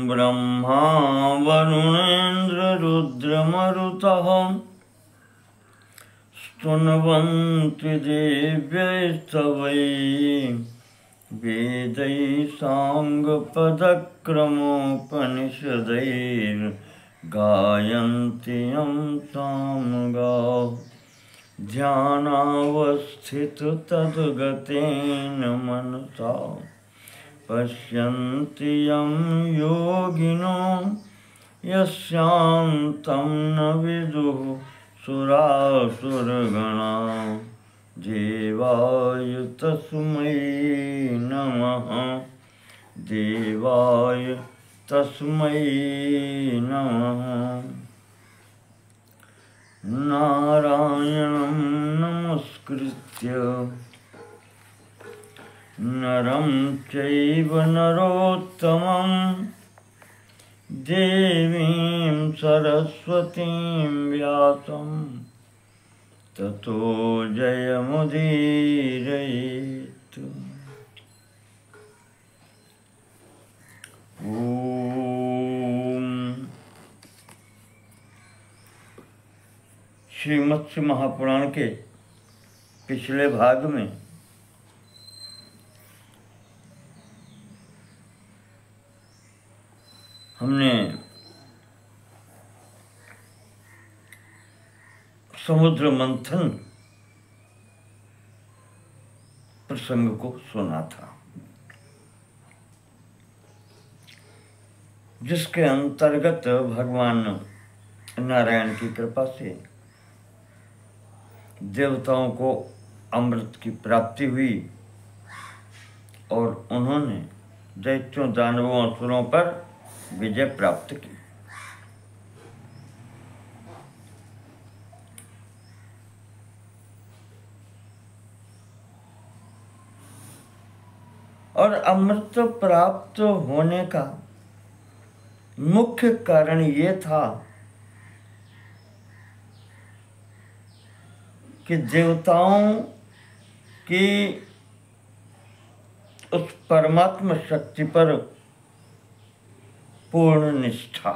ब्रह्मा वरुणेन्द्ररुद्रमरुतः स्तुन्वन्ति दिव्यैस्तवैः वेदैः साङ्गपदक्रमोपनिषदैर्गायन्ति यं सामगाः ध्यानावस्थिततद्गतेन मनसा पश्यन्ति यं योगिनो यस्यान्तं न विदुः सुरासुरगणा देवाय तस्मै नमः देवाय तस्मै नमः। नारायणं नमस्कृत्य नरं चैव नरोत्तमं देवीं सरस्वतीं व्यासं ततो जयमुदीरयेत्। ओम श्रीमत्स्य महापुराण के पिछले भाग में हमने समुद्र मंथन प्रसंग को सुना था, जिसके अंतर्गत भगवान नारायण की कृपा से देवताओं को अमृत की प्राप्ति हुई और उन्होंने दैत्यों, दानवों, असुरों पर विजय प्राप्त की। और अमृत प्राप्त होने का मुख्य कारण ये था कि देवताओं की उस परमात्मा शक्ति पर पूर्ण निष्ठा,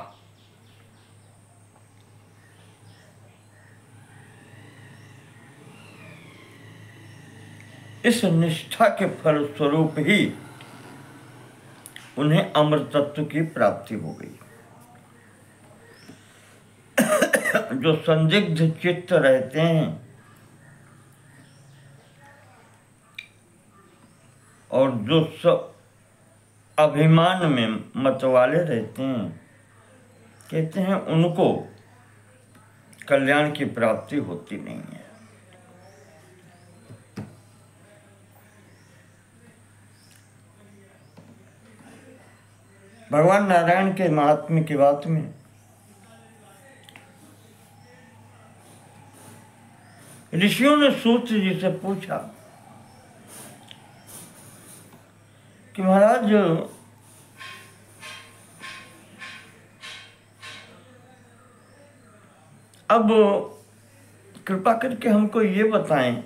इस निष्ठा के फलस्वरूप ही उन्हें अमृतत्व की प्राप्ति हो गई। जो संदिग्ध चित्त रहते हैं और जो अभिमान में मतवाले रहते हैं, कहते हैं उनको कल्याण की प्राप्ति होती नहीं है। भगवान नारायण के महात्म्य की बात में ऋषियों ने सूत जी से पूछा कि महाराज, अब कृपा करके हमको ये बताएं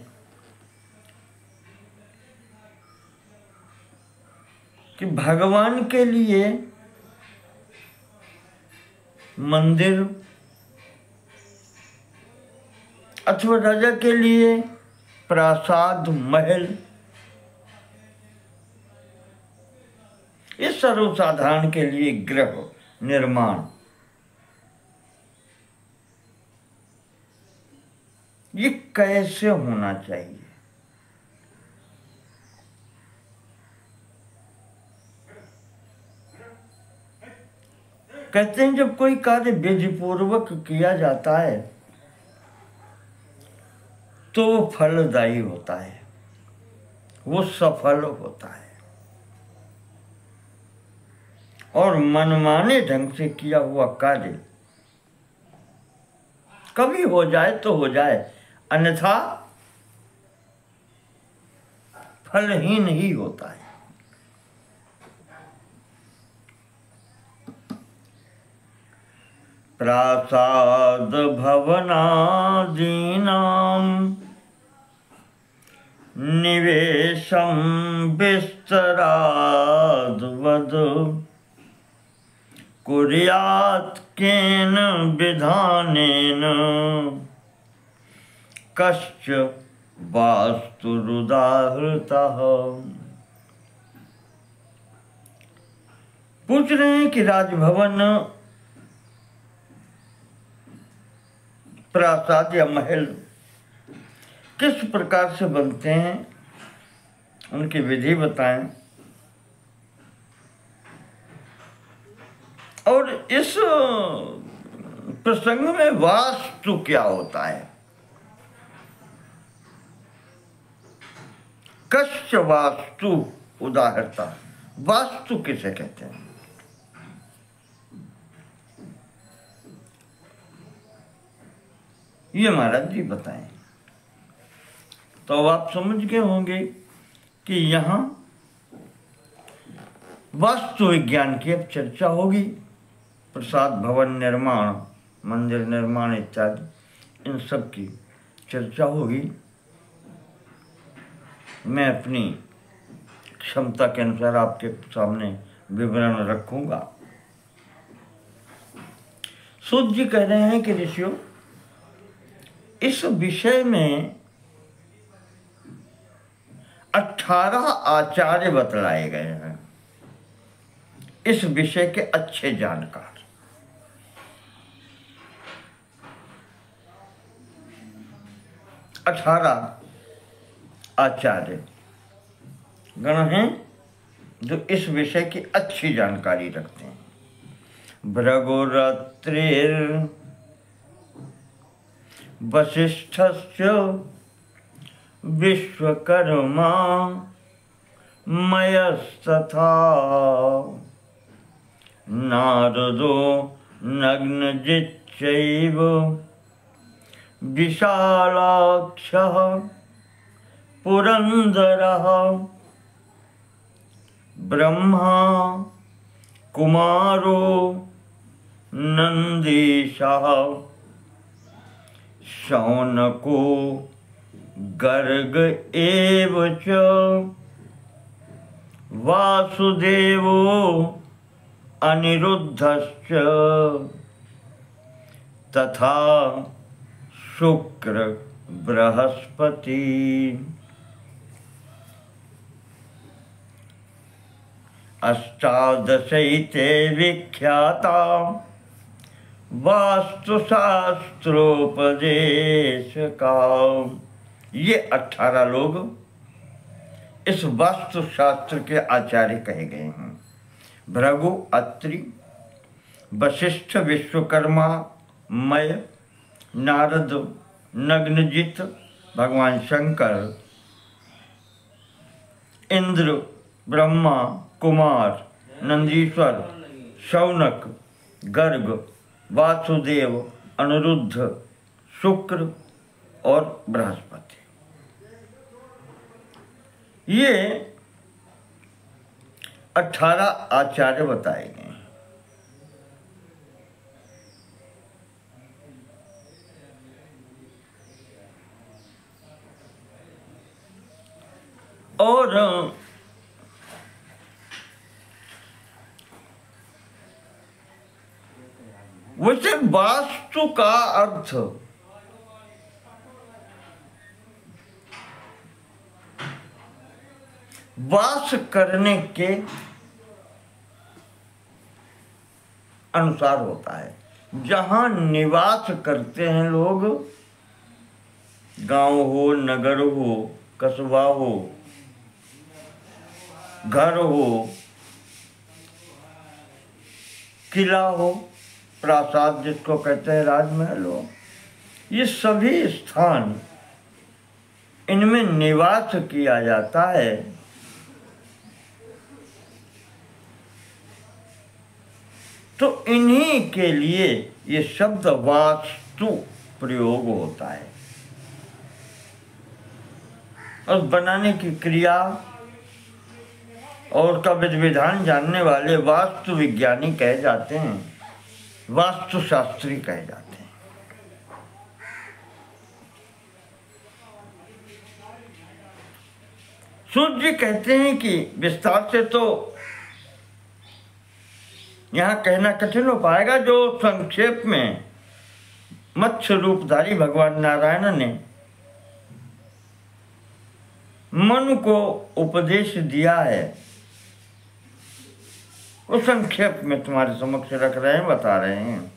कि भगवान के लिए मंदिर अथवा राजा के लिए प्रासाद, महल, इस सर्वसाधारण के लिए गृह निर्माण, ये कैसे होना चाहिए? कहते हैं जब कोई कार्य विधिपूर्वक किया जाता है तो वो फलदायी होता है, वो सफल होता है। और मनमाने ढंग से किया हुआ कार्य कभी हो जाए तो हो जाए, अन्यथा फलहीन ही होता है। प्रासाद भवनादीनां निवेशं विस्तराद्वद कुर्यात् केन विधानेन कश्च वास्तुरुदाहृतः। पूछ रहे हैं कि राजभवन, प्रासाद या महल किस प्रकार से बनते हैं, उनकी विधि बताएं। और इस प्रसंग में वास्तु क्या होता है? कश्च वास्तु उदाहरता, वास्तु किसे कहते हैं? ये महाराज जी बताएं। तो अब आप समझ गए होंगे कि यहाँ वास्तु विज्ञान की अब चर्चा होगी। प्रसाद भवन निर्माण, मंदिर निर्माण इत्यादि इन सब की चर्चा होगी। मैं अपनी क्षमता के अनुसार आपके सामने विवरण रखूंगा। सूत जी कह रहे हैं कि ऋषियों, इस विषय में 18 आचार्य बतलाए गए हैं, इस विषय के अच्छे जानकार। 18 आचार्य गण हैं जो इस विषय की अच्छी जानकारी रखते हैं। भृगुरत्रिर वसिष्ठस्य विश्वकर्मा मयस्तथा नारदो नग्नजिच्चैव विशालाक्षः पुरंदरः ब्रह्मा कुमारो नंदीशः शौनको गर्ग एव च वासुदेवो अनिरुद्धश्च तथा शुक्र बृहस्पति। अष्टादशैते विख्याता वास्तुशास्त्रोपदेशका। ये 18 लोग इस वास्तुशास्त्र के आचार्य कहे गए हैं। भृगु, अत्रि, वशिष्ठ, विश्वकर्मा, मय, नारद, नग्नजित, भगवान शंकर, इंद्र, ब्रह्मा, कुमार, नंदीश्वर, शौनक, गर्ग, वासुदेव, अनिरुद्ध, शुक्र और बृहस्पति। ये 18 आचार्य बताए गए हैं। और वैसे वास्तु का अर्थ वास करने के अनुसार होता है। जहां निवास करते हैं लोग, गांव हो, नगर हो, कस्बा हो, घर हो, किला हो, प्रासाद जिसको कहते हैं, राजमहल हो, ये सभी स्थान इनमें निवास किया जाता है। तो इन्हीं के लिए ये शब्द वास्तु प्रयोग होता है। और बनाने की क्रिया और का विधि विधान जानने वाले वास्तु विज्ञानी कहे जाते हैं, वास्तुशास्त्री कहे जाते हैं। सूत जी कहते हैं कि विस्तार से तो यहाँ कहना कठिन हो पाएगा, जो संक्षेप में मत्स्य रूपधारी भगवान नारायण ने मनु को उपदेश दिया है, वो संक्षेप में तुम्हारे समक्ष रख रहे हैं, बता रहे हैं।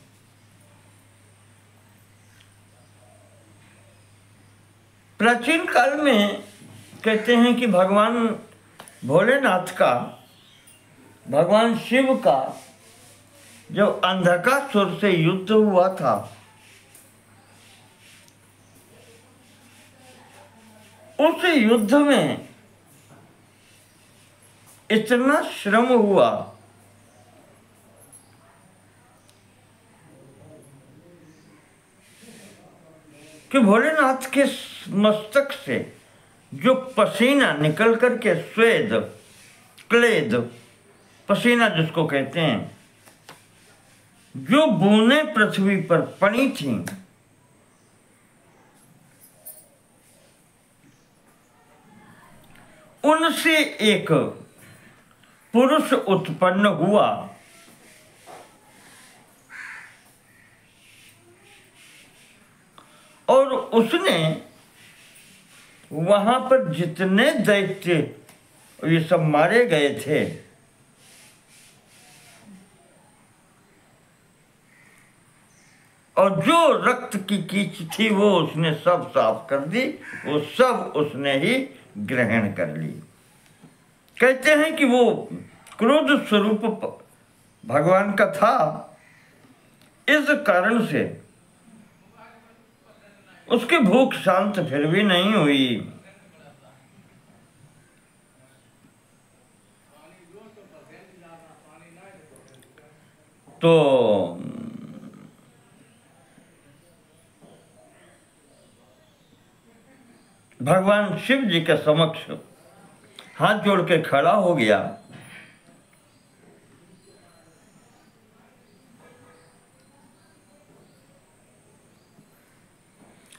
प्राचीन काल में कहते हैं कि भगवान भोलेनाथ का, भगवान शिव का जब अंधकासुर से युद्ध हुआ था, उस युद्ध में इतना श्रम हुआ कि भोलेनाथ के मस्तक से जो पसीना निकल करके स्वेद, क्लेद, पसीना जिसको कहते हैं, जो बूंदें पृथ्वी पर पड़ी थीं, उनसे एक पुरुष उत्पन्न हुआ और उसने वहां पर जितने दैत्य ये सब मारे गए थे, और जो रक्त की कीच थी वो उसने सब साफ कर दी, वो सब उसने ही ग्रहण कर ली। कहते हैं कि वो क्रोध स्वरूप भगवान का था, इस कारण से उसकी भूख शांत फिर भी नहीं हुई। तो भगवान शिव जी के समक्ष हाथ जोड़ के खड़ा हो गया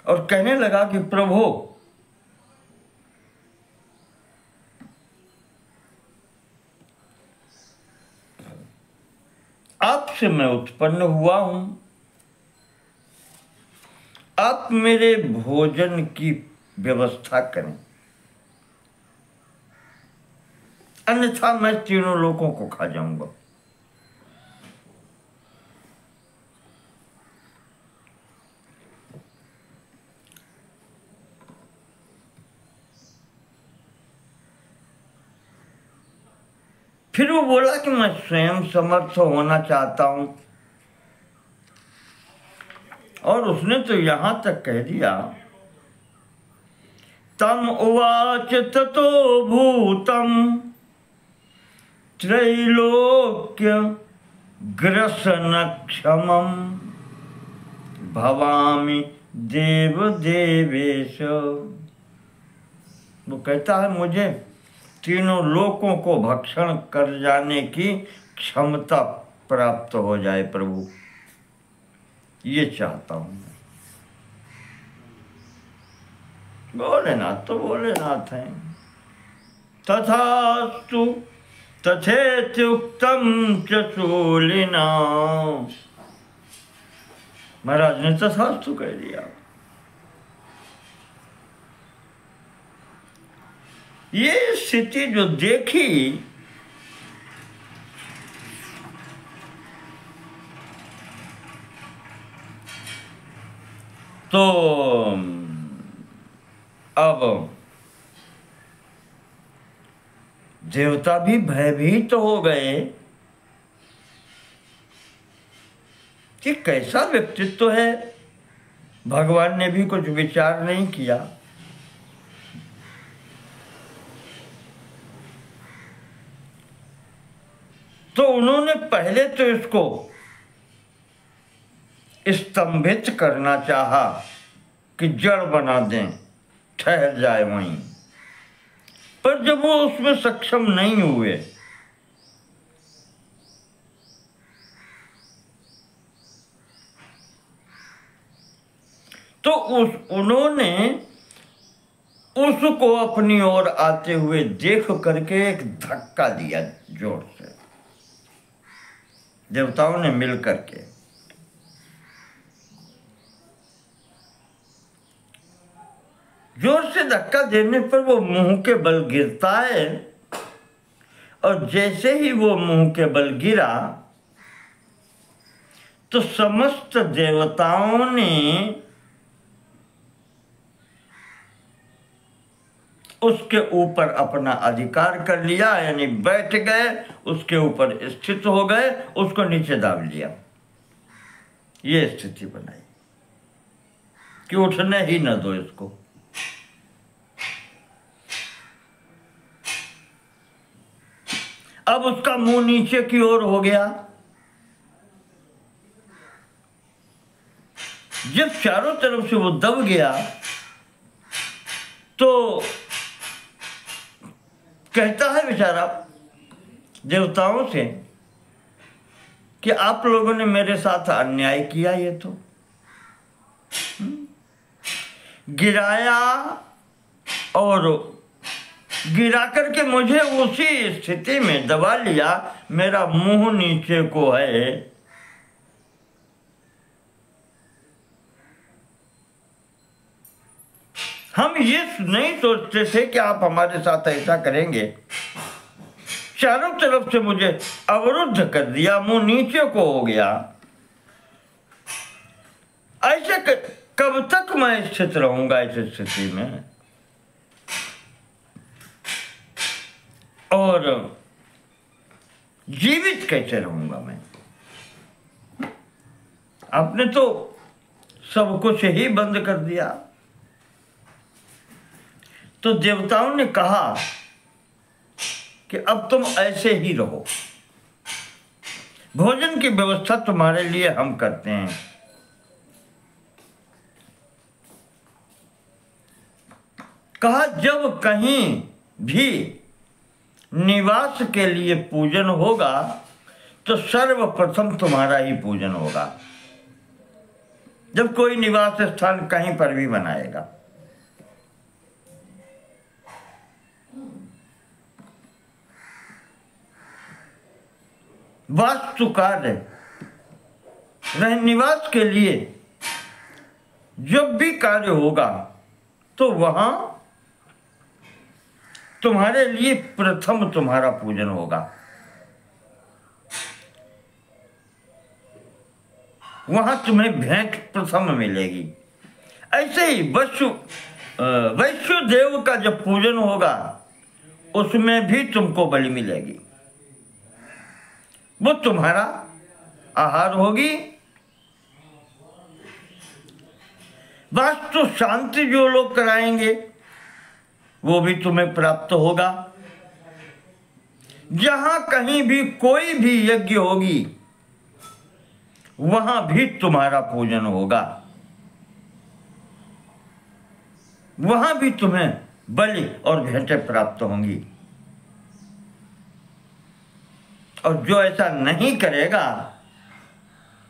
और कहने लगा कि प्रभु, आपसे मैं उत्पन्न हुआ हूं, आप मेरे भोजन की व्यवस्था करें, अन्यथा मैं तीनों लोगों को खा जाऊंगा। फिर वो बोला कि मैं स्वयं समर्थ होना चाहता हूं, और उसने तो यहां तक कह दिया, तम उवाच ततो भूतम त्रैलोक्य ग्रसनक्षमं भवामि देव देवेश। वो कहता है मुझे तीनों लोकों को भक्षण कर जाने की क्षमता प्राप्त हो जाए प्रभु, ये चाहता हूं मैं। भोलेनाथ तो भोलेनाथ हैं। तथास्तु तथेत्युक्तम च शूलिना, महाराज ने तथास्तु कह दिया। ये स्थिति जो देखी, तो अब देवता भी भयभीत हो गए कि कैसा व्यक्तित्व है। भगवान ने भी कुछ विचार नहीं किया। तो उन्होंने पहले तो इसको स्तंभित करना चाहा कि जड़ बना दें, ठहर जाए वहीं, पर जब वो उसमें सक्षम नहीं हुए तो उन्होंने उसको अपनी ओर आते हुए देख करके एक धक्का दिया जोर से, देवताओं ने मिल करके। जोर से धक्का देने पर वो मुंह के बल गिरता है, और जैसे ही वो मुंह के बल गिरा तो समस्त देवताओं ने उसके ऊपर अपना अधिकार कर लिया, यानी बैठ गए, उसके ऊपर स्थित हो गए, उसको नीचे दाब लिया। ये स्थिति बनाई कि उठने ही न दो इसको। अब उसका मुंह नीचे की ओर हो गया। जब चारों तरफ से वो दब गया तो कहता है बेचारा देवताओं से कि आप लोगों ने मेरे साथ अन्याय किया, ये तो गिराया और गिरा करके मुझे उसी स्थिति में दबा लिया, मेरा मुंह नीचे को है। हम ये नहीं सोचते थे कि आप हमारे साथ ऐसा करेंगे। चारों तरफ से मुझे अवरुद्ध कर दिया, मुंह नीचे को हो गया। ऐसे कब तक मैं स्थित रहूंगा इस स्थिति में? और जीवित कैसे रहूंगा मैं? आपने तो सब कुछ ही बंद कर दिया। तो देवताओं ने कहा कि अब तुम ऐसे ही रहो, भोजन की व्यवस्था तुम्हारे लिए हम करते हैं। कहा जब कहीं भी निवास के लिए पूजन होगा तो सर्वप्रथम तुम्हारा ही पूजन होगा। जब कोई निवास स्थान कहीं पर भी बनाएगा, वास्तु कार्य निवास के लिए जब भी कार्य होगा तो वहां तुम्हारे लिए प्रथम तुम्हारा पूजन होगा। वहां तुम्हें भेंट प्रथम मिलेगी। ऐसे ही वैश्व देव का जब पूजन होगा उसमें भी तुमको बलि मिलेगी, वो तुम्हारा आहार होगी। वास्तु शांति जो लोग कराएंगे वो भी तुम्हें प्राप्त होगा। जहां कहीं भी कोई भी यज्ञ होगी वहां भी तुम्हारा पूजन होगा, वहां भी तुम्हें बलि और भेंटें प्राप्त होंगी। और जो ऐसा नहीं करेगा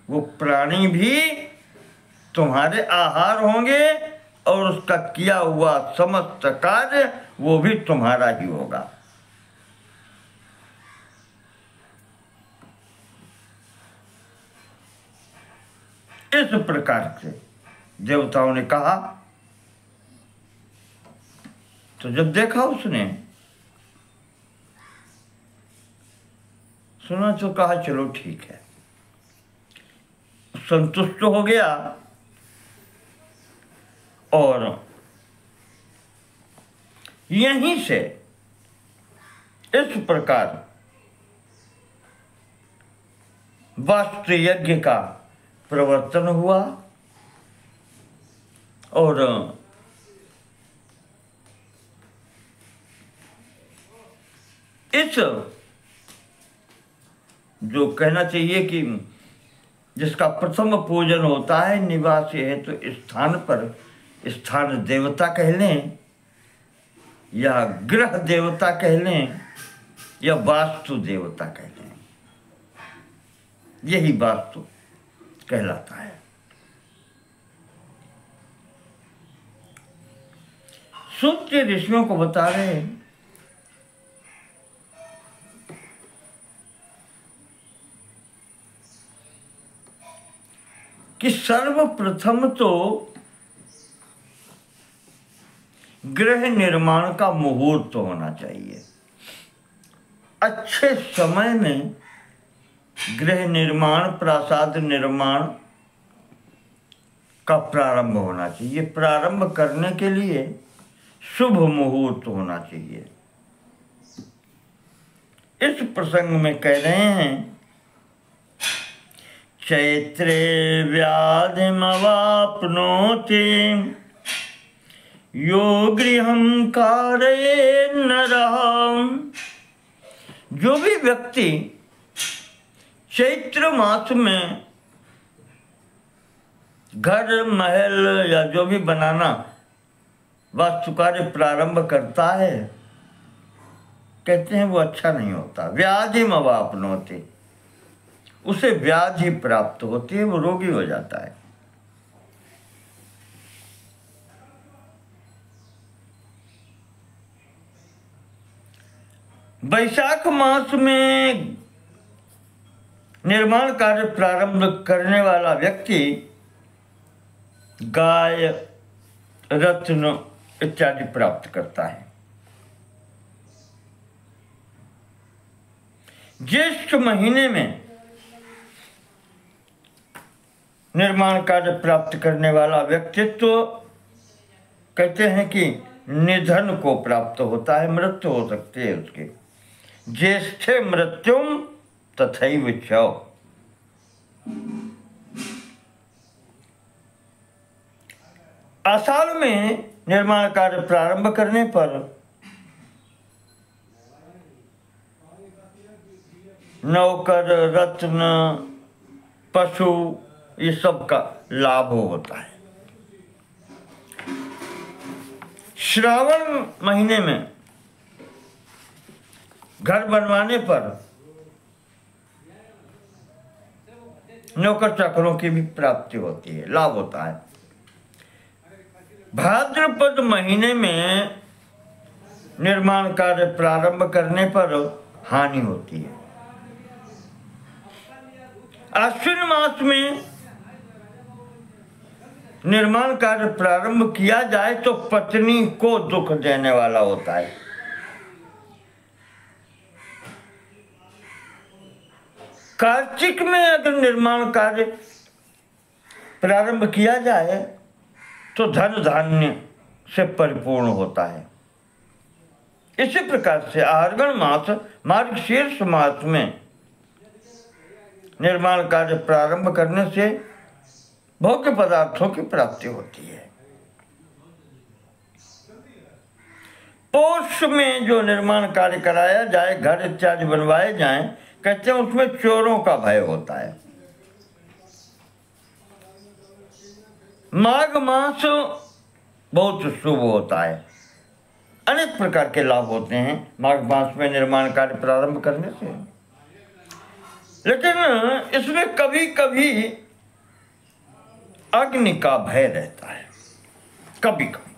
वो प्राणी भी तुम्हारे आहार होंगे और उसका किया हुआ समस्त कार्य वो भी तुम्हारा ही होगा। इस प्रकार से देवताओं ने कहा। तो जब देखा उसने, सुना तो कहा चलो ठीक है, संतुष्ट हो गया। और यहीं से इस प्रकार वास्तु यज्ञ का प्रवर्तन हुआ। और इस जो कहना चाहिए कि जिसका प्रथम पूजन होता है निवास है, तो स्थान पर स्थान देवता कह लें या ग्रह देवता कह लें या वास्तु देवता कह लें, यही वास्तु कहलाता है। सूत्र ऋषियों को बता रहे हैं कि सर्वप्रथम तो गृह निर्माण का मुहूर्त होना चाहिए। अच्छे समय में गृह निर्माण, प्रासाद निर्माण का प्रारंभ होना चाहिए। प्रारंभ करने के लिए शुभ मुहूर्त होना चाहिए। इस प्रसंग में कह रहे हैं, चैत्रे व्याधिमवाप्नोति यो गृहं कारयेत् नरः। जो भी व्यक्ति चैत्र मास में घर महल या जो भी बनाना वास्तु कार्य प्रारंभ करता है, कहते हैं वो अच्छा नहीं होता। व्याधिमवाप्नोति, उसे व्याधि प्राप्त होती है, वो रोगी हो जाता है। वैशाख मास में निर्माण कार्य प्रारंभ करने वाला व्यक्ति गाय, रत्न इत्यादि प्राप्त करता है। ज्येष्ठ महीने में निर्माण कार्य प्राप्त करने वाला व्यक्तित्व कहते हैं कि निधन को प्राप्त होता है, मृत्यु हो सकती है उसकी। ज्येष्ठे मृत्युम तथैव च। आषाढ़ में निर्माण कार्य प्रारंभ करने पर नौकर, रत्न, पशु, ये सब का लाभ होता है। श्रावण महीने में घर बनवाने पर नौकर चाकरों की भी प्राप्ति होती है, लाभ होता है। भाद्रपद महीने में निर्माण कार्य प्रारंभ करने पर हानि होती है। आश्विन मास में निर्माण कार्य प्रारंभ किया जाए तो पत्नी को दुख देने वाला होता है। कार्तिक में अगर निर्माण कार्य प्रारंभ किया जाए तो धन धान्य से परिपूर्ण होता है। इसी प्रकार से आर्गण मास, मार्गशीर्ष मास में निर्माण कार्य प्रारंभ करने से भोग्य पदार्थों की प्राप्ति होती है। पौष में जो निर्माण कार्य कराया जाए, घर इत्यादि बनवाए जाएं, कहते हैं उसमें चोरों का भय होता है। माघ मास बहुत शुभ होता है, अनेक प्रकार के लाभ होते हैं माघ मास में निर्माण कार्य प्रारंभ करने से। लेकिन इसमें कभी कभी अग्नि का भय रहता है, कभी कभी।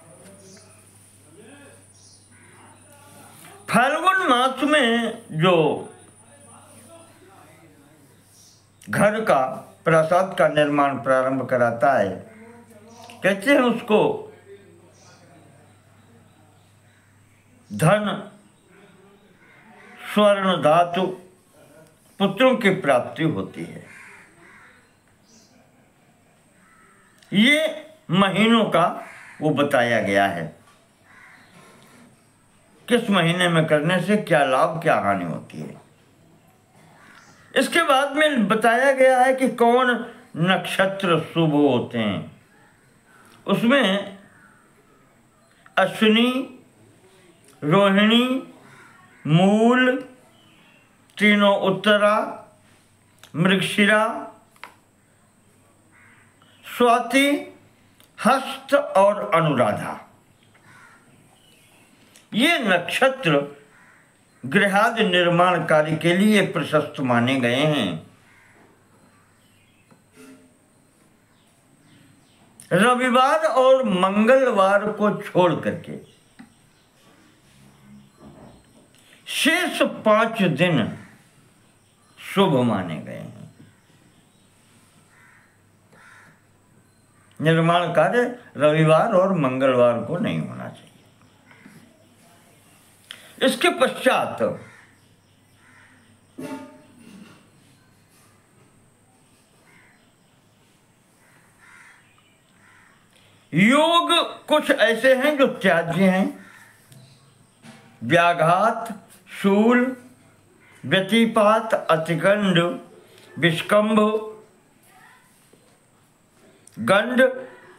फाल्गुन मास में जो घर का, प्रासाद का निर्माण प्रारंभ कराता है, कहते हैं उसको धन, स्वर्ण धातु, पुत्रों की प्राप्ति होती है। ये महीनों का वो बताया गया है, किस महीने में करने से क्या लाभ क्या हानि होती है। इसके बाद में बताया गया है कि कौन नक्षत्र शुभ होते हैं। उसमें अश्विनी, रोहिणी, मूल, तीनों उत्तरा, मृगशिरा, स्वाति, हस्त और अनुराधा, ये नक्षत्र गृहादि निर्माण कार्य के लिए प्रशस्त माने गए हैं। रविवार और मंगलवार को छोड़ करके शेष 5 दिन शुभ माने गए हैं। निर्माण कार्य रविवार और मंगलवार को नहीं होना चाहिए। इसके पश्चात योग कुछ ऐसे हैं जो त्याज्य हैं। व्याघात, शूल, व्यतिपात, अतिगंड, विष्कंभ, गंड,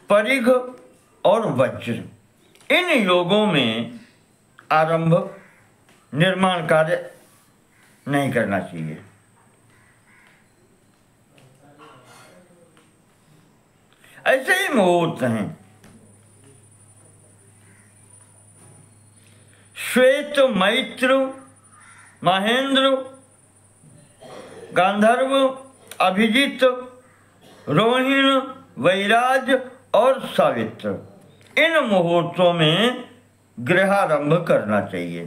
परिघ और वज्र, इन योगों में आरंभ निर्माण कार्य नहीं करना चाहिए। ऐसे ही मुहूर्त हैं श्वेत, मैत्र, महेंद्र, गांधर्व, अभिजीत, रोहिण, वैराज और सावित्र, इन मुहूर्तों में गृहारंभ करना चाहिए।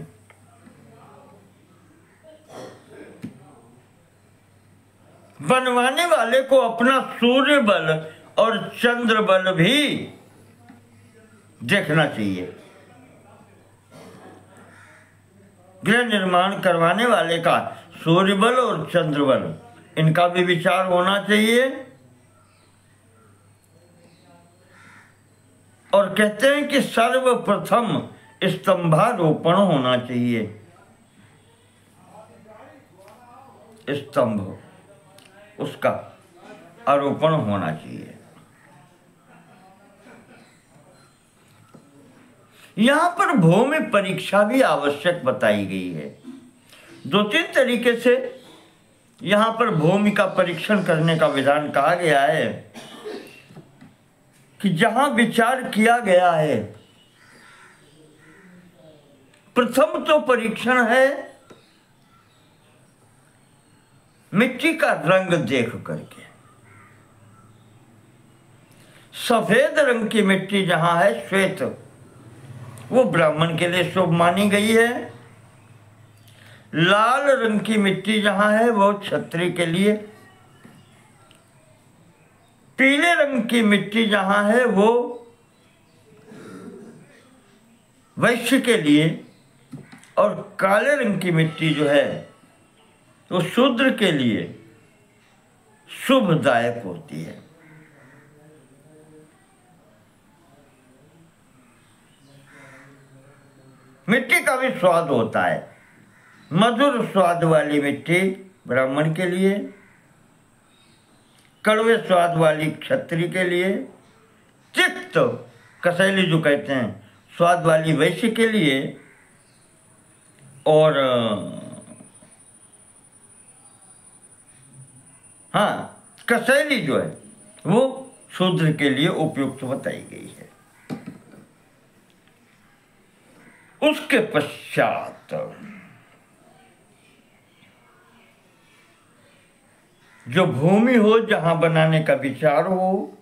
बनवाने वाले को अपना सूर्य बल और चंद्र बल भी देखना चाहिए। गृह निर्माण करवाने वाले का सूर्य बल और चंद्र बल, इनका भी विचार होना चाहिए। और कहते हैं कि सर्वप्रथम स्तंभारोपण होना चाहिए। स्तंभ, उसका आरोपण होना चाहिए। यहां पर भूमि परीक्षा भी आवश्यक बताई गई है। 2-3 तरीके से यहां पर भूमि का परीक्षण करने का विधान कहा गया है कि जहां विचार किया गया है, प्रथम तो परीक्षण है मिट्टी का रंग देख करके। सफेद रंग की मिट्टी जहां है, श्वेत, वो ब्राह्मण के लिए शुभ मानी गई है। लाल रंग की मिट्टी जहां है, वो क्षत्रिय के लिए। पीले रंग की मिट्टी जहां है, वो वैश्य के लिए। और काले रंग की मिट्टी जो है, वो शूद्र के लिए शुभदायक होती है। मिट्टी का भी स्वाद होता है। मधुर स्वाद वाली मिट्टी ब्राह्मण के लिए, कड़वे स्वाद वाली क्षत्रिय के लिए, तिक्त कसैली जो कहते हैं स्वाद वाली वैश्य के लिए, और हाँ, कसैली जो है वो शूद्र के लिए उपयुक्त बताई गई है। उसके पश्चात जो भूमि हो जहां बनाने का विचार हो,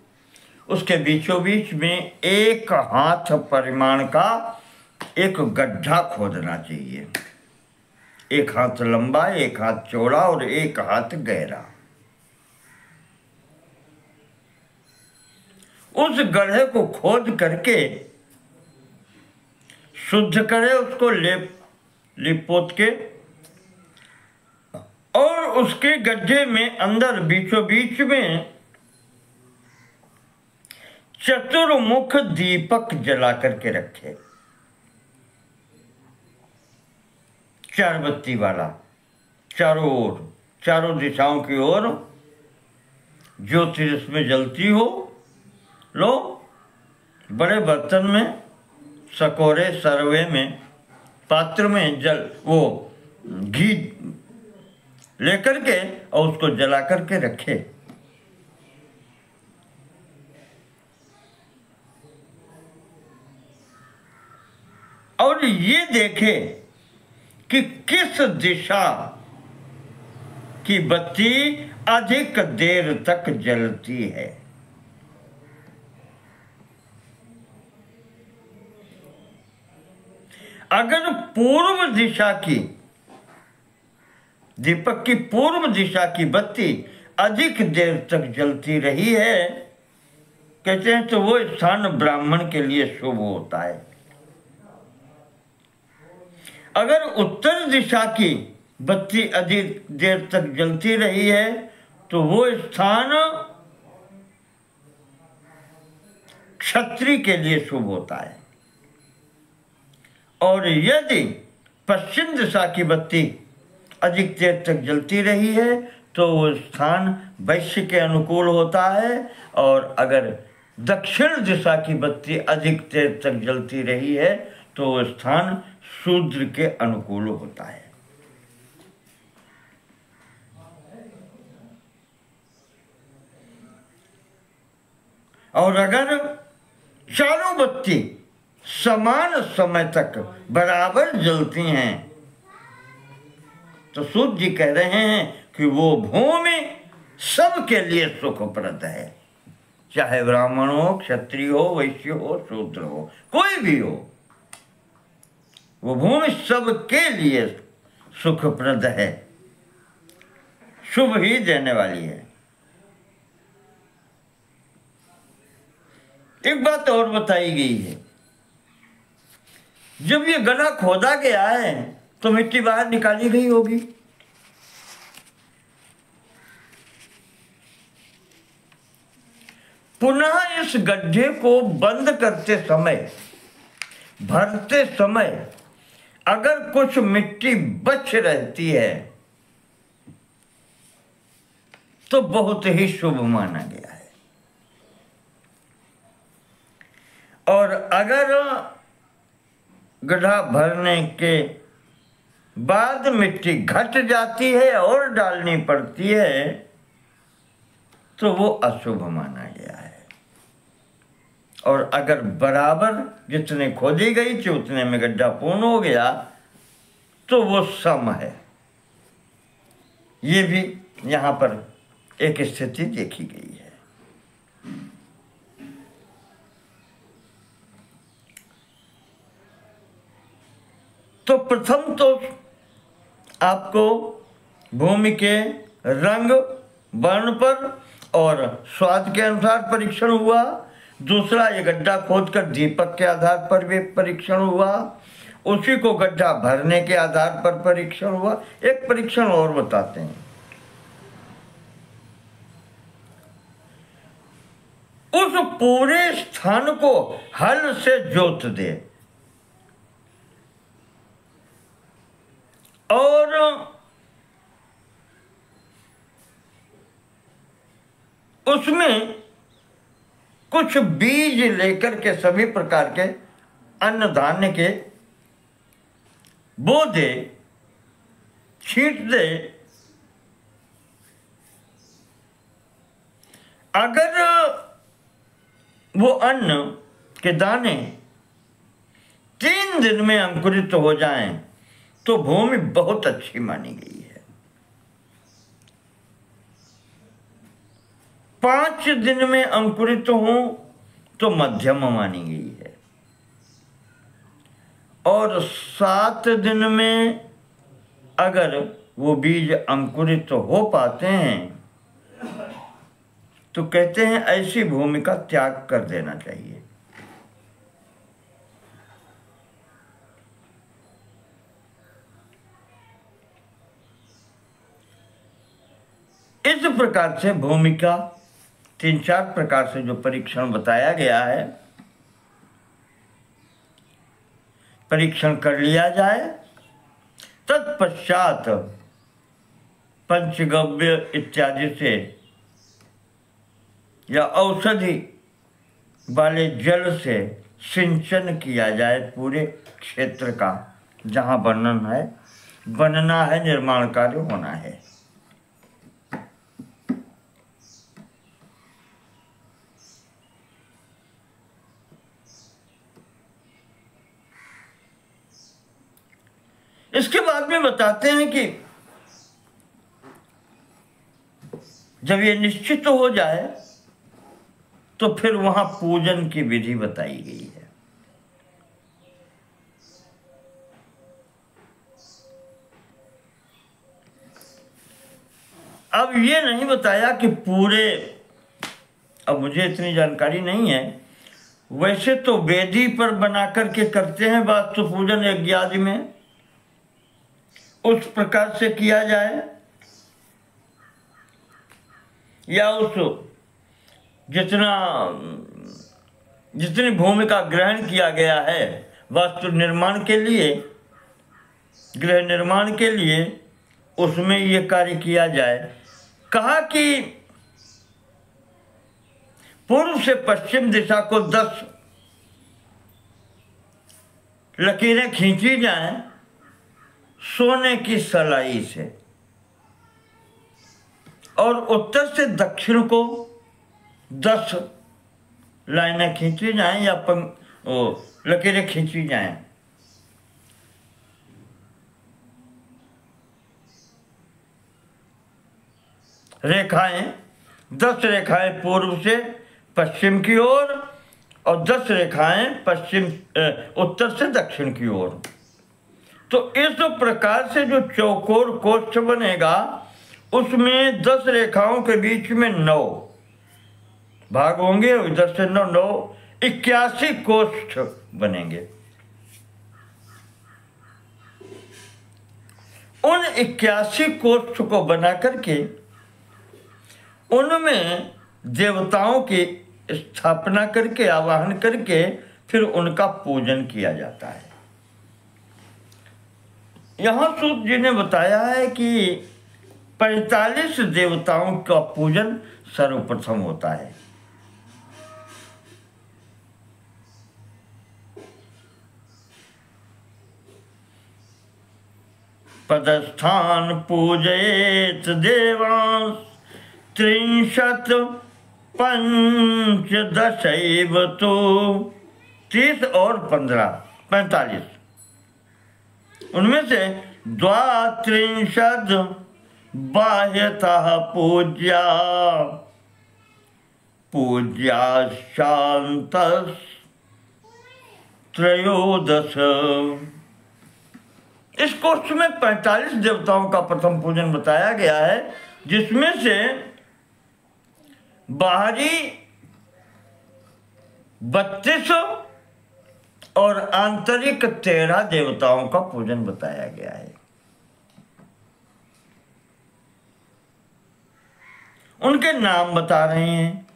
उसके बीचों बीच में 1 हाथ परिमाण का एक गड्ढा खोदना चाहिए। 1 हाथ लंबा, 1 हाथ चौड़ा और 1 हाथ गहरा। उस गड्ढे को खोद करके शुद्ध करे, उसको लिपोत के, और उसके गड्ढे में अंदर बीचों बीच में चतुर्मुख दीपक जला करके रखे। 4 बत्ती वाला, चारों ओर, चारों दिशाओं की ओर ज्योति इसमें जलती हो। लो, बड़े बर्तन में, सकोरे, सरवे में, पात्र में जल, वो घी लेकर के और उसको जला करके रखे। और ये देखे कि किस दिशा की बत्ती अधिक देर तक जलती है। अगर पूर्व दिशा की, दीपक की पूर्व दिशा की बत्ती अधिक देर तक जलती रही है, कहते हैं तो वो स्थान ब्राह्मण के लिए शुभ होता है। अगर उत्तर दिशा की बत्ती अधिक देर तक जलती रही है तो वो स्थान क्षत्रिय के लिए शुभ होता है। और यदि पश्चिम दिशा की बत्ती अधिक देर तक जलती रही है तो वो स्थान वैश्य के अनुकूल होता है। और अगर दक्षिण दिशा की बत्ती अधिक देर तक जलती रही है तो वो स्थान शूद्र के अनुकूल होता है। और अगर चारों बत्ती समान समय तक बराबर जलती हैं तो सूत जी कह रहे हैं कि वो भूमि सबके लिए सुखप्रद है, चाहे ब्राह्मण हो, क्षत्रिय हो, वैश्य हो, शूद्र हो, कोई भी हो, वो भूमि सबके लिए सुखप्रद है, शुभ ही देने वाली है। एक बात और बताई गई है, जब ये गड्ढा खोदा गया है तो मिट्टी बाहर निकाली गई होगी। पुनः इस गड्ढे को बंद करते समय, भरते समय अगर कुछ मिट्टी बच रहती है तो बहुत ही शुभ माना गया है। और अगर गड्ढा भरने के बाद मिट्टी घट जाती है और डालनी पड़ती है तो वो अशुभ माना गया है। और अगर बराबर जितने खोदी गई थी उतने में गड्ढा पूर्ण हो गया तो वो सम है। ये भी यहाँ पर एक स्थिति देखी गई है। तो प्रथम तो आपको भूमि के रंग, वर्ण पर और स्वाद के अनुसार परीक्षण हुआ। दूसरा, ये गड्ढा खोदकर दीपक के आधार पर भी परीक्षण हुआ। उसी को गड्ढा भरने के आधार पर परीक्षण हुआ। एक परीक्षण और बताते हैं। उस पूरे स्थान को हल से जोत दे और उसमें कुछ बीज लेकर के सभी प्रकार के अन्न धान्य के बो दे, छींट दे। अगर वो अन्न के दाने 3 दिन में अंकुरित हो जाएं तो भूमि बहुत अच्छी मानी गई है। 5 दिन में अंकुरित हो तो मध्यम मानी गई है। और 7 दिन में अगर वो बीज अंकुरित हो पाते हैं तो कहते हैं ऐसी भूमि का त्याग कर देना चाहिए। इस प्रकार से भूमि का 3-4 प्रकार से जो परीक्षण बताया गया है, परीक्षण कर लिया जाए। तत्पश्चात पंचगव्य इत्यादि से या औषधि वाले जल से सिंचन किया जाए पूरे क्षेत्र का, जहाँ बनना है, निर्माण कार्य होना है। इसके बाद में बताते हैं कि जब ये निश्चित हो जाए तो फिर वहां पूजन की विधि बताई गई है। अब ये नहीं बताया कि पूरे अब मुझे इतनी जानकारी नहीं है। वैसे तो वेदी पर बना करके करते हैं वास्तु पूजन यज्ञ आदि में, उस प्रकार से किया जाए या उस जितनी भूमि का ग्रहण किया गया है वास्तु निर्माण के लिए, गृह निर्माण के लिए, उसमें ये कार्य किया जाए। कहा कि पूर्व से पश्चिम दिशा को 10 लकीरें खींची जाएं सोने की सलाई से, और उत्तर से दक्षिण को 10 लाइनें खींची जाएं या लकीरें खींची जाएं। रेखाएं 10 रेखाएं पूर्व से पश्चिम की ओर और 10 रेखाएं उत्तर से दक्षिण की ओर। तो इस प्रकार से जो चौकोर कोष्ठ बनेगा उसमें 10 रेखाओं के बीच में 9 भाग होंगे, इधर से 9 81 कोष्ठ बनेंगे। उन 81 कोष्ठ को बना करके उनमें देवताओं की स्थापना करके, आवाहन करके फिर उनका पूजन किया जाता है। यहां सूत जी ने बताया है कि 45 देवताओं का पूजन सर्वप्रथम होता है। पदस्थान पूजयेत देवांस 30 पंचदशैव तो 30 और 15 45। उनमें से 32 बाह्यतः पूज्या पूज्या शांतस 13। इस कोष्ठ में 45 देवताओं का प्रथम पूजन बताया गया है, जिसमें से बाहरी 32 और आंतरिक 13 देवताओं का पूजन बताया गया है। उनके नाम बता रहे हैं।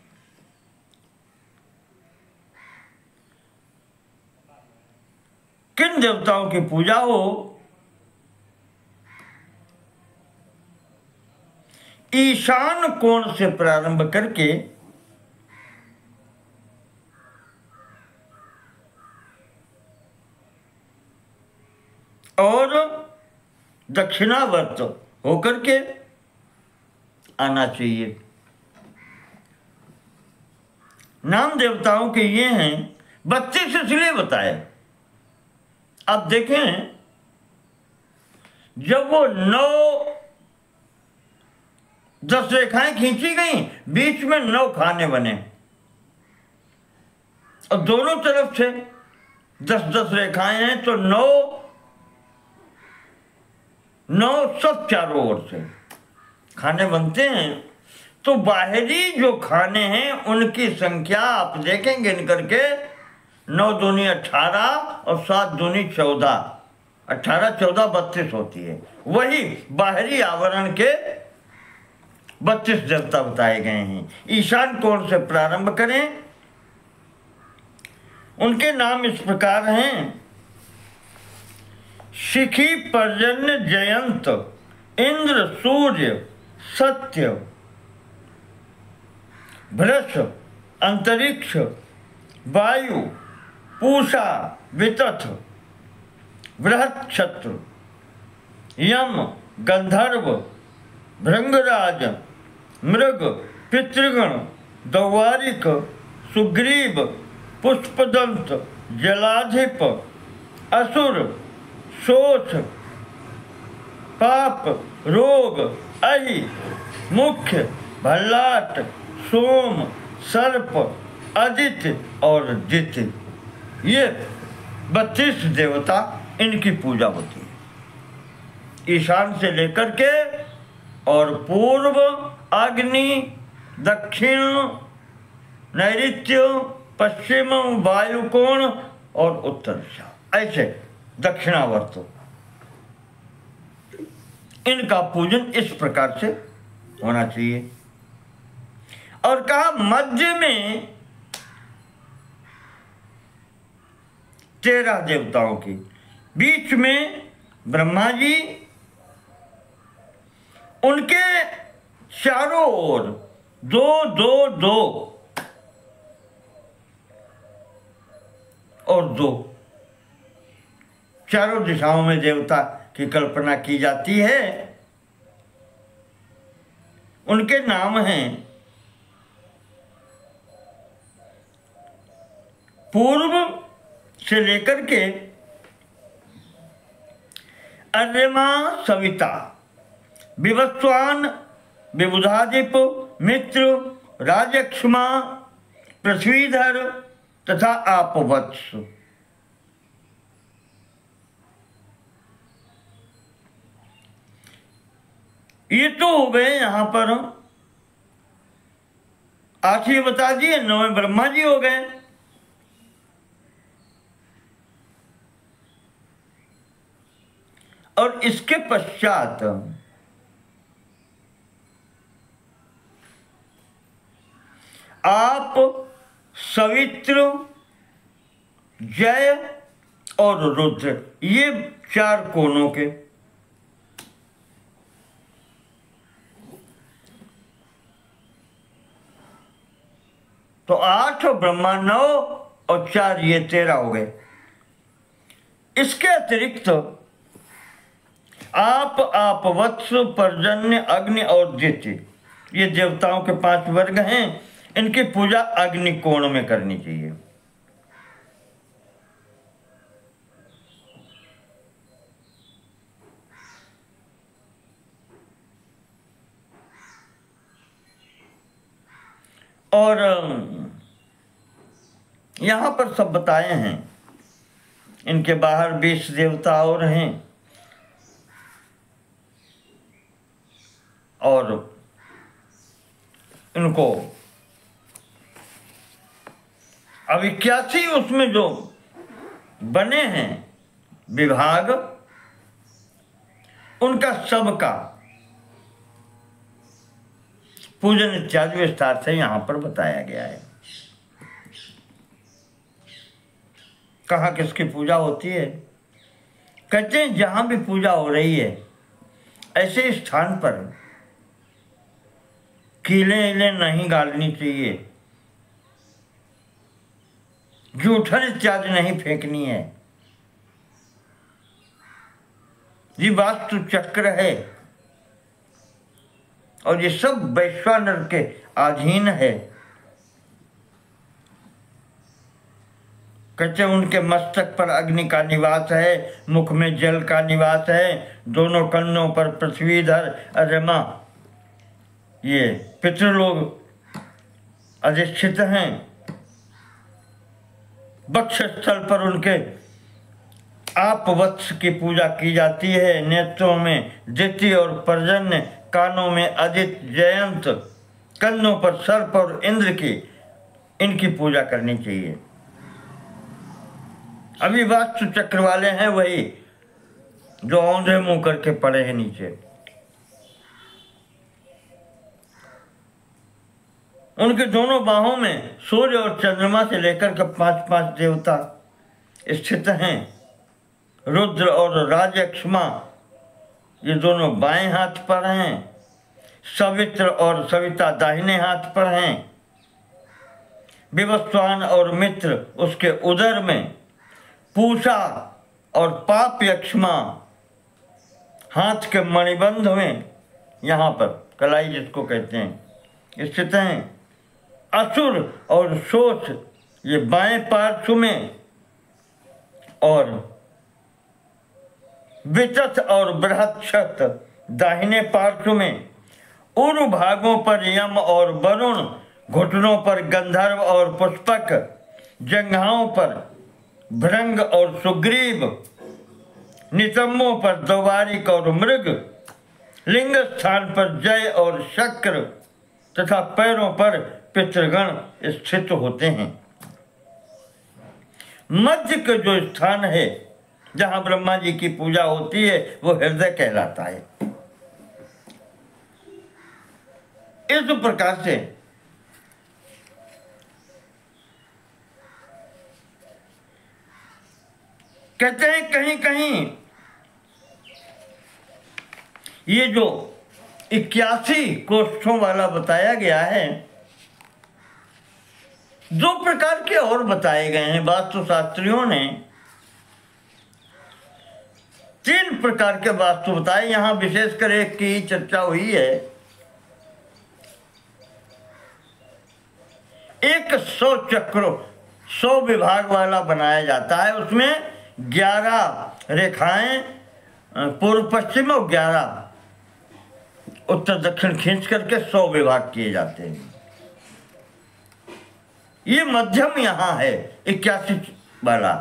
किन देवताओं की पूजा हो, ईशान कोण से प्रारंभ करके और दक्षिणावर्त होकर के आना चाहिए। नाम देवताओं के ये हैं, 32 इसलिए बताए। अब देखें, जब वो 10 रेखाएं खींची गई, बीच में 9 खाने बने और दोनों तरफ से 10 रेखाएं हैं, तो 9 सब चारों ओर से खाने बनते हैं। तो बाहरी जो खाने हैं उनकी संख्या आप देखेंगे इन करके, 9 दूनी 18 और 7 दूनी 14, 18 14 32 होती है। वही बाहरी आवरण के 32 देवता बताए गए हैं। ईशान कोण से प्रारंभ करें। उनके नाम इस प्रकार हैं: शिखी, पर्जन्य, जयंत, इंद्र, सूर्य, सत्य, भ्रश, अंतरिक्ष, वायु, पूषा, वितथ, बृहत्क्षत्र, यम, गंधर्व, भृंगराज, मृग, पितृगण, दौवारिक, सुग्रीव, पुष्पदंत, जलाधिप, असुर, शोथ, पाप, रोग, अहि, मुख्य, भल्लाट, सोम, सर्प, आदित्य और दित्य, ये 32 देवता, इनकी पूजा होती है। ईशान से लेकर के और पूर्व, अग्नि, दक्षिण, नैऋत्य, पश्चिम, वायुकोण और उत्तर दिशा, ऐसे दक्षिणावर्त। इनका पूजन इस प्रकार से होना चाहिए। और कहा मध्य में 13 देवताओं की, बीच में ब्रह्मा जी, उनके चारों ओर 2 2 2 और 2, चारों दिशाओं में देवता की कल्पना की जाती है। उनके नाम हैं पूर्व से लेकर के अर्यमा, सविता, विवस्वान, विबुधादिप, मित्र, राजक्षमा, पृथ्वीधर तथा आपवत्स। ये तो हो गए यहां पर 8 ही बता दिए, 9 ब्रह्मा जी हो गए। और इसके पश्चात आप, सवित्र, जय और रुद्र, ये 4 कोणों के। तो 8 ब्रह्मा, 9 और 4 ये 13 हो गए। इसके अतिरिक्त आप, वत्स, पर्जन्य, अग्नि और दित्य, ये देवताओं के 5 वर्ग हैं। इनकी पूजा अग्नि कोण में करनी चाहिए। और यहां पर सब बताए हैं। इनके बाहर 20 देवता और हैं। और इनको अब 81 उसमें जो बने हैं विभाग, उनका सबका पूजन इत्यादि विस्तार से यहां पर बताया गया है। कहाँ किसकी पूजा होती है? कहते हैं जहां भी पूजा हो रही है ऐसे स्थान पर कीले नहीं गाड़नी चाहिए, जूठन इत्यादि नहीं फेंकनी है। ये वास्तु चक्र है और ये सब वैश्वानर के अधीन है। कहते उनके मस्तक पर अग्नि का निवास है, मुख में जल का निवास है, दोनों कन्नों पर पृथ्वीधर, अर्यमा, ये पितृलोक अधिष्ठित हैं। वक्षस्थल पर उनके आपवत्स की पूजा की जाती है। नेत्रों में दिति और पर्जन्य, कानों में आदित्य, जयंत, कंधों पर सर्प और इंद्र की, इनकी पूजा करनी चाहिए। अभी वास्तु चक्र वाले हैं वही जो औंधे मुंह करके पड़े हैं नीचे। उनके दोनों बाहों में सूर्य और चंद्रमा से लेकर के 5-5 देवता स्थित हैं। रुद्र और राजक्षमा ये दोनों बाएं हाथ पर हैं। सवित्र और सविता दाहिने हाथ पर हैं। विवस्वान और मित्र उसके उदर में, पूषा और पाप यक्षमा हाथ के मणिबंध में, यहाँ पर कलाई जिसको कहते हैं, स्थित हैं। असुर और शोष ये बाएं पार्श्व में, और वितथ और बृहत्क्षत दाहिने पार्श्व में। उर्व भागों पर यम और वरुण, घुटनों पर गंधर्व और पुष्पक, जंघाओं पर भृंग और सुग्रीव, नितंबों पर द्वारिक और मृग, लिंग स्थान पर जय और शक्र तथा पैरों पर पितृगण स्थित होते हैं। मध्य का जो स्थान है जहां ब्रह्मा जी की पूजा होती है वो हृदय कहलाता है। इस प्रकार से कहते हैं कहीं कहीं ये जो 81 कोष्ठों वाला बताया गया है, 2 प्रकार के और बताए गए हैं। वास्तुशास्त्रियों ने 3 प्रकार के वास्तु बताए, यहां विशेषकर एक की चर्चा हुई है। एक 100 चक्रों 100 विभाग वाला बनाया जाता है, उसमें 11 रेखाएं पूर्व पश्चिम और 11 उत्तर दक्षिण खींच करके 100 विभाग किए जाते हैं। ये मध्यम यहाँ है 81 वाला,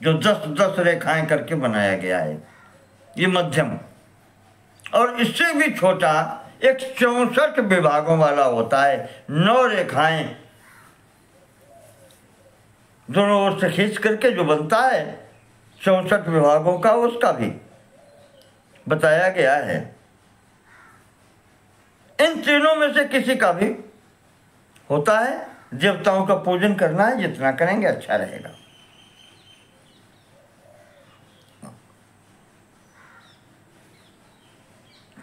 जो 10-10 रेखाएं करके बनाया गया है, ये मध्यम। और इससे भी छोटा एक 64 विभागों वाला होता है, 9 रेखाएं दोनों ओर से खींच करके जो बनता है 64 विभागों का, उसका भी बताया गया है। इन तीनों में से किसी का भी होता है। देवताओं का पूजन करना है, जितना करेंगे अच्छा रहेगा।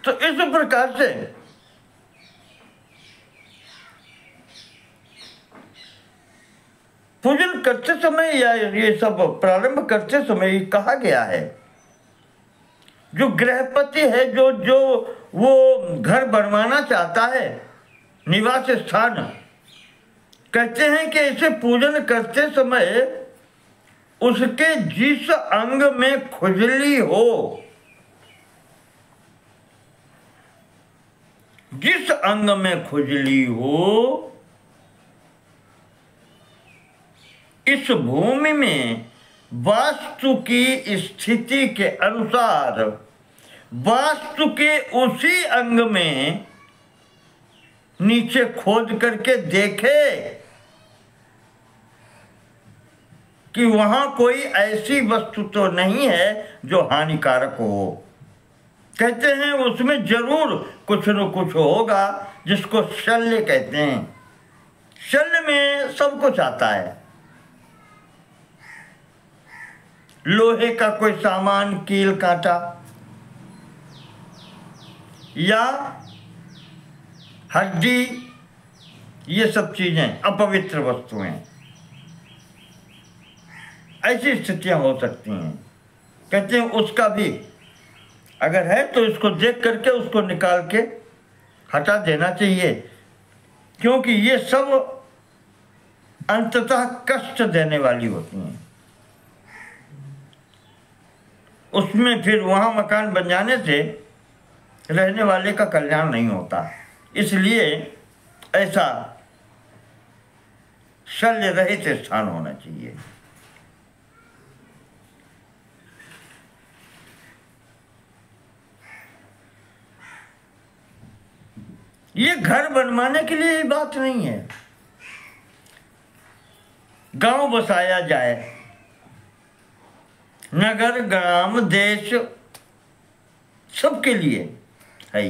तो इस प्रकार से पूजन करते समय या ये सब प्रारंभ करते समय ये कहा गया है, जो गृहपति है, जो वो घर बनवाना चाहता है, निवास स्थान, कहते हैं कि इसे पूजन करते समय उसके जिस अंग में खुजली हो, जिस अंग में खुजली हो, इस भूमि में वास्तु की स्थिति के अनुसार वास्तु के उसी अंग में नीचे खोद करके देखे कि वहां कोई ऐसी वस्तु तो नहीं है जो हानिकारक हो। कहते हैं उसमें जरूर कुछ न कुछ होगा, जिसको शल्य कहते हैं। शल्य में सब कुछ आता है, लोहे का कोई सामान, कील कांटा या हड्डी, ये सब चीजें अपवित्र वस्तुएं, ऐसी स्थितियां हो सकती हैं। कहते हैं उसका भी अगर है तो इसको देख करके उसको निकाल के हटा देना चाहिए, क्योंकि ये सब अंततः कष्ट देने वाली होती हैं। उसमें फिर वहाँ मकान बन जाने से रहने वाले का कल्याण नहीं होता, इसलिए ऐसा शल्य रहित स्थान होना चाहिए। ये घर बनवाने के लिए बात नहीं है। गांव बसाया जाए, नगर, ग्राम, देश, सबके लिए है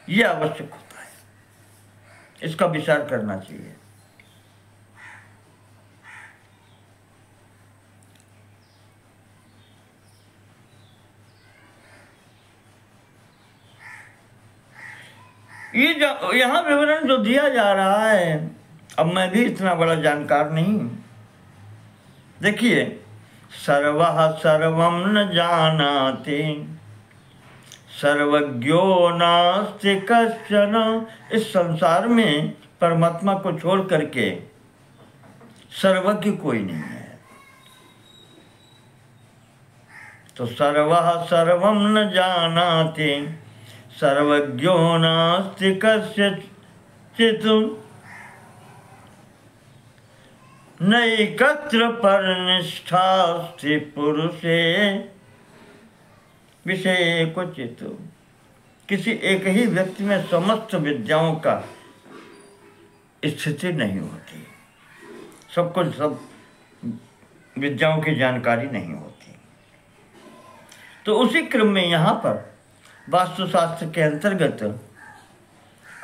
ये आवश्यक होता है, इसका विचार करना चाहिए। ये यहाँ विवरण जो दिया जा रहा है, अब मैं भी इतना बड़ा जानकार नहीं। देखिए, सर्वः सर्वं न जानाति सर्वज्ञो नास्ति कश्चन। इस संसार में परमात्मा को छोड़ करके सर्वज्ञ कोई नहीं है। तो सर्वः सर्वं न जानाति सर्वज्ञो नास्ति कस्यचित् नैकत्र परनिष्ठास्ति पुरुषे विषये क्वचित्। किसी एक ही व्यक्ति में समस्त विद्याओं का स्थिति नहीं होती, सबको सब विद्याओं की जानकारी नहीं होती। तो उसी क्रम में यहाँ पर वास्तुशास्त्र के अंतर्गत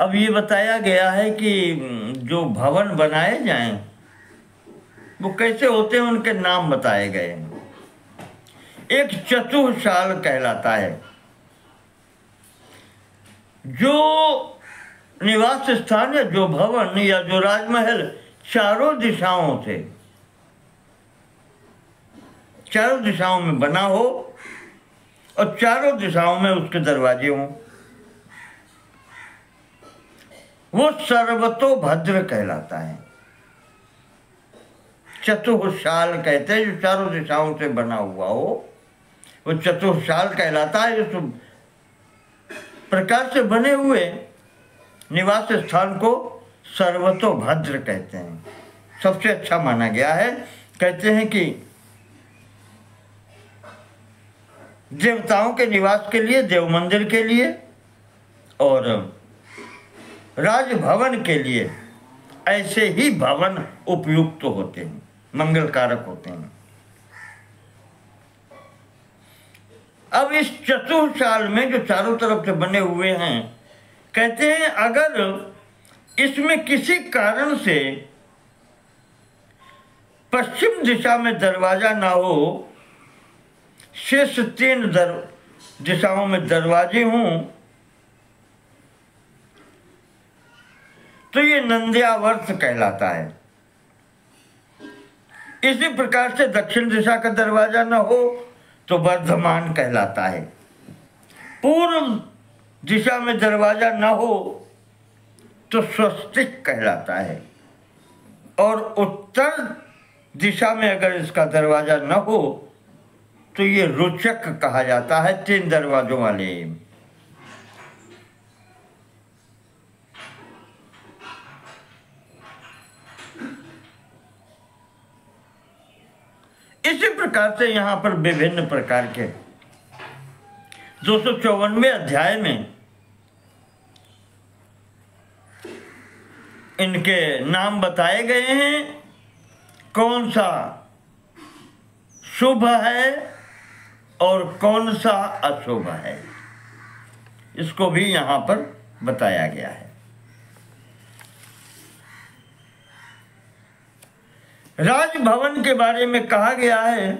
अब ये बताया गया है कि जो भवन बनाए जाएं वो कैसे होते हैं, उनके नाम बताए गए हैं। एक चतुशाल कहलाता है, जो निवास स्थान या जो भवन या जो राजमहल चारों दिशाओं में बना हो और चारों दिशाओं में उसके दरवाजे हों, वो सर्वतोभद्र कहलाता है। चतुशाल कहते हैं जो चारों दिशाओं से बना हुआ हो, वो चतुशाल कहलाता है। इस प्रकार से बने हुए निवास स्थान को सर्वतोभद्र कहते हैं, सबसे अच्छा माना गया है। कहते हैं कि देवताओं के निवास के लिए, देव मंदिर के लिए और राजभवन के लिए ऐसे ही भवन उपयुक्त होते हैं, मंगलकारक होते हैं। अब इस चतुशाल में जो चारों तरफ से बने हुए हैं, कहते हैं अगर इसमें किसी कारण से पश्चिम दिशा में दरवाजा ना हो, शेष 3 दिशाओं में दरवाजे हों, तो ये नंद्यावर्त कहलाता है। इसी प्रकार से दक्षिण दिशा का दरवाजा न हो तो वर्धमान कहलाता है। पूर्व दिशा में दरवाजा न हो तो स्वस्तिक कहलाता है, और उत्तर दिशा में अगर इसका दरवाजा न हो तो ये रुचक कहा जाता है, 3 दरवाजों वाले। इसी प्रकार से यहाँ पर विभिन्न प्रकार के 254वें अध्याय में इनके नाम बताए गए हैं, कौन सा शुभ है और कौन सा अशुभ है, इसको भी यहाँ पर बताया गया है। राजभवन के बारे में कहा गया है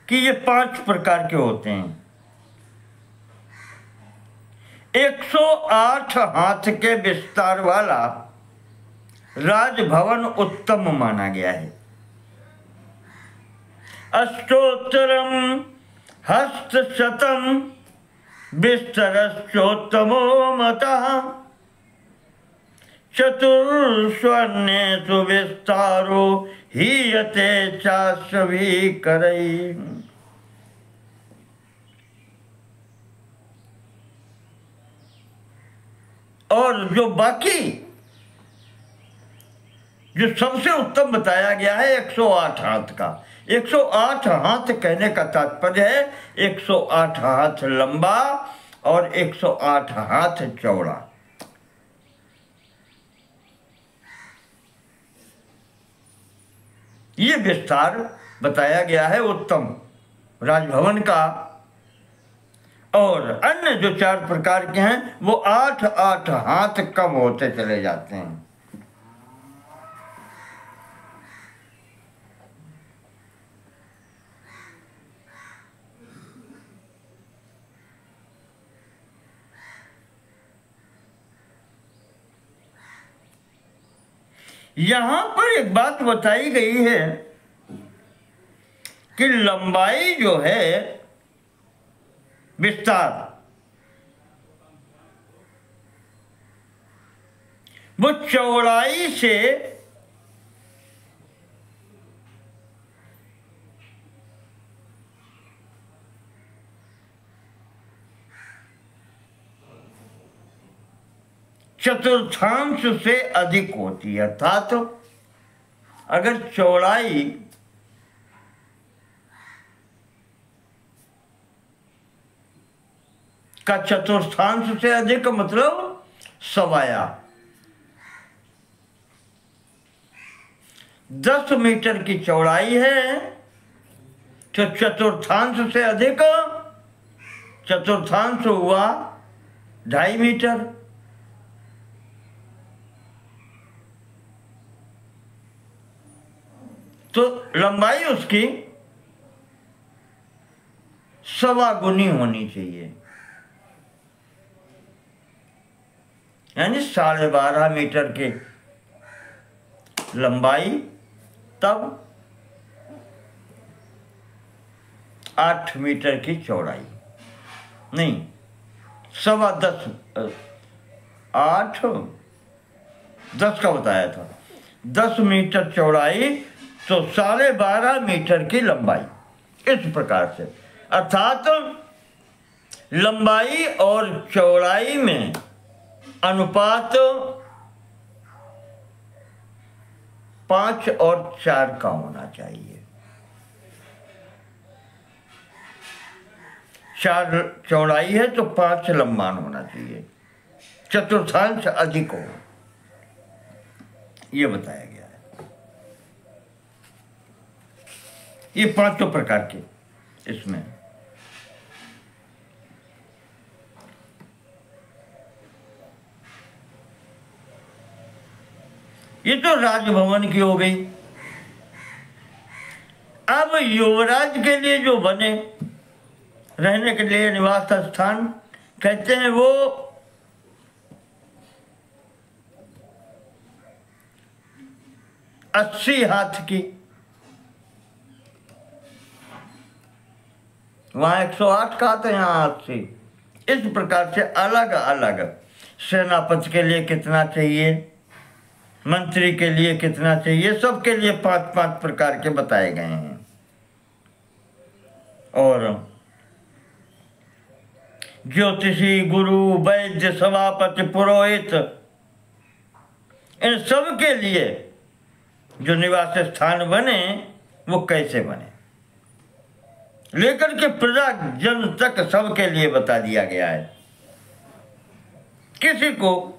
कि ये 5 प्रकार के होते हैं। 108 हाथ के विस्तार वाला राजभवन उत्तम माना गया है। अष्टोत्तरम हस्तशतम विस्तरश्चोत्तमो मतः चतुर्स्वर्णेषु विस्तारो हीयते चाश्रवीकरैः। और जो बाकी जो सबसे उत्तम बताया गया है 108 हाथ का। 108 हाथ कहने का तात्पर्य है 108 हाथ लंबा और 108 हाथ चौड़ा। ये विस्तार बताया गया है उत्तम राजभवन का। और अन्य जो 4 प्रकार के हैं वो 8-8 हाथ कम होते चले जाते हैं। यहां पर एक बात बताई गई है कि लंबाई जो है विस्तार वो चौड़ाई से चतुर्थांश से अधिक होती है। अर्थात अगर चौड़ाई का चतुर्थांश से अधिक मतलब सवाया। 10 मीटर की चौड़ाई है तो चतुर्थांश से अधिक, चतुर्थांश हुआ 2.5 मीटर। तो लंबाई उसकी 1.25 गुनी होनी चाहिए, यानी 12.5 मीटर की लंबाई, तब 8 मीटर की चौड़ाई, नहीं 10.25, 8, 10 का बताया था, 10 मीटर चौड़ाई तो 12.5 मीटर की लंबाई। इस प्रकार से अर्थात लंबाई और चौड़ाई में अनुपात 5 और 4 का होना चाहिए। 4 चौड़ाई है तो 5 लंबान होना चाहिए, चतुर्थांश अधिक हो, यह बताया गया है। ये 5 प्रकार के इसमें। ये तो राजभवन की हो गई। अब युवराज के लिए जो बने रहने के लिए निवास स्थान, कहते हैं वो 80 हाथ की, वहां 108 का तो यहाँ 80। इस प्रकार से अलग अलग सेनापति के लिए कितना चाहिए, मंत्री के लिए कितना चाहिए, सबके लिए 5-5 प्रकार के बताए गए हैं। और ज्योतिषी, गुरु, वैद्य, सभापति, पुरोहित, इन सब के लिए जो निवास स्थान बने वो कैसे बने, लेकर के प्रजा जन तक सबके लिए बता दिया गया है। किसी को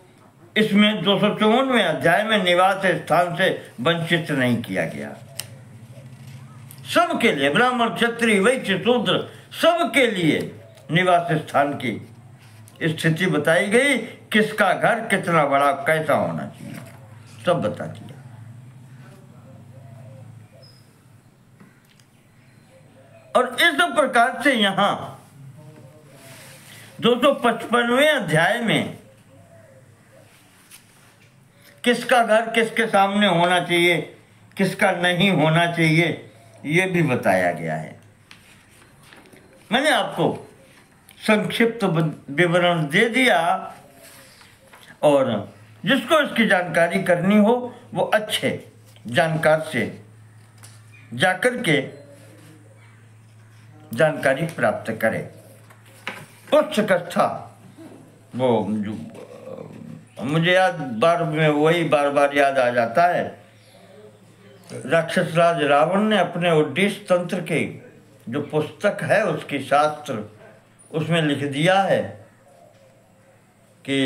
इसमें 254वें अध्याय में निवास स्थान से वंचित नहीं किया गया। सबके लिए, ब्राह्मण, क्षत्रिय, वैश्य, शूद्र, सबके लिए निवास स्थान की स्थिति बताई गई। किसका घर कितना बड़ा कैसा होना चाहिए, सब बता दिया। और इस प्रकार से यहां 255वें अध्याय में किसका घर किसके सामने होना चाहिए, किसका नहीं होना चाहिए, यह भी बताया गया है। मैंने आपको संक्षिप्त विवरण दे दिया, और जिसको इसकी जानकारी करनी हो वो अच्छे जानकार से जाकर के जानकारी प्राप्त करे। पुष्ट कथा, वो मुझे याद बार बार याद आ जाता है। राक्षस राज रावण ने अपने उद्देश्य तंत्र के जो पुस्तक है उसकी शास्त्र, उसमें लिख दिया है कि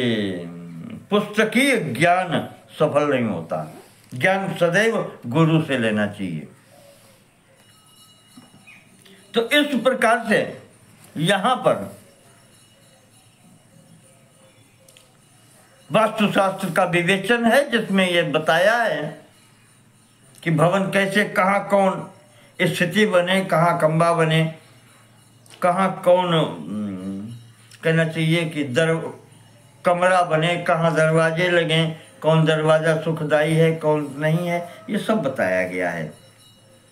पुस्तकीय ज्ञान सफल नहीं होता, ज्ञान सदैव गुरु से लेना चाहिए। तो इस प्रकार से यहां पर वास्तुशास्त्र का विवेचन है, जिसमें यह बताया है कि भवन कैसे, कहाँ कौन स्थिति बने, कहाँ खंबा बने, कहाँ कौन कहना चाहिए कि कमरा बने, कहाँ दरवाजे लगे, कौन दरवाजा सुखदाई है कौन नहीं है, ये सब बताया गया है।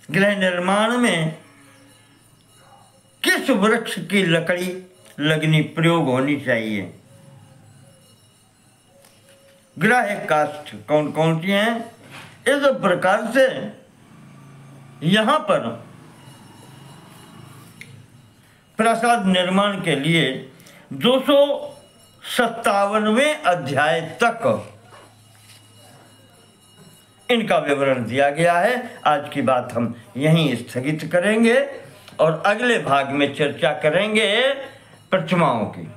गृह निर्माण में किस वृक्ष की लकड़ी लगनी प्रयोग होनी चाहिए, ग्राह्य काष्ठ कौन कौन सी हैं, इस प्रकार से यहां पर प्रासाद निर्माण के लिए 257वें अध्याय तक इनका विवरण दिया गया है। आज की बात हम यहीं स्थगित करेंगे और अगले भाग में चर्चा करेंगे प्रतिमाओं की।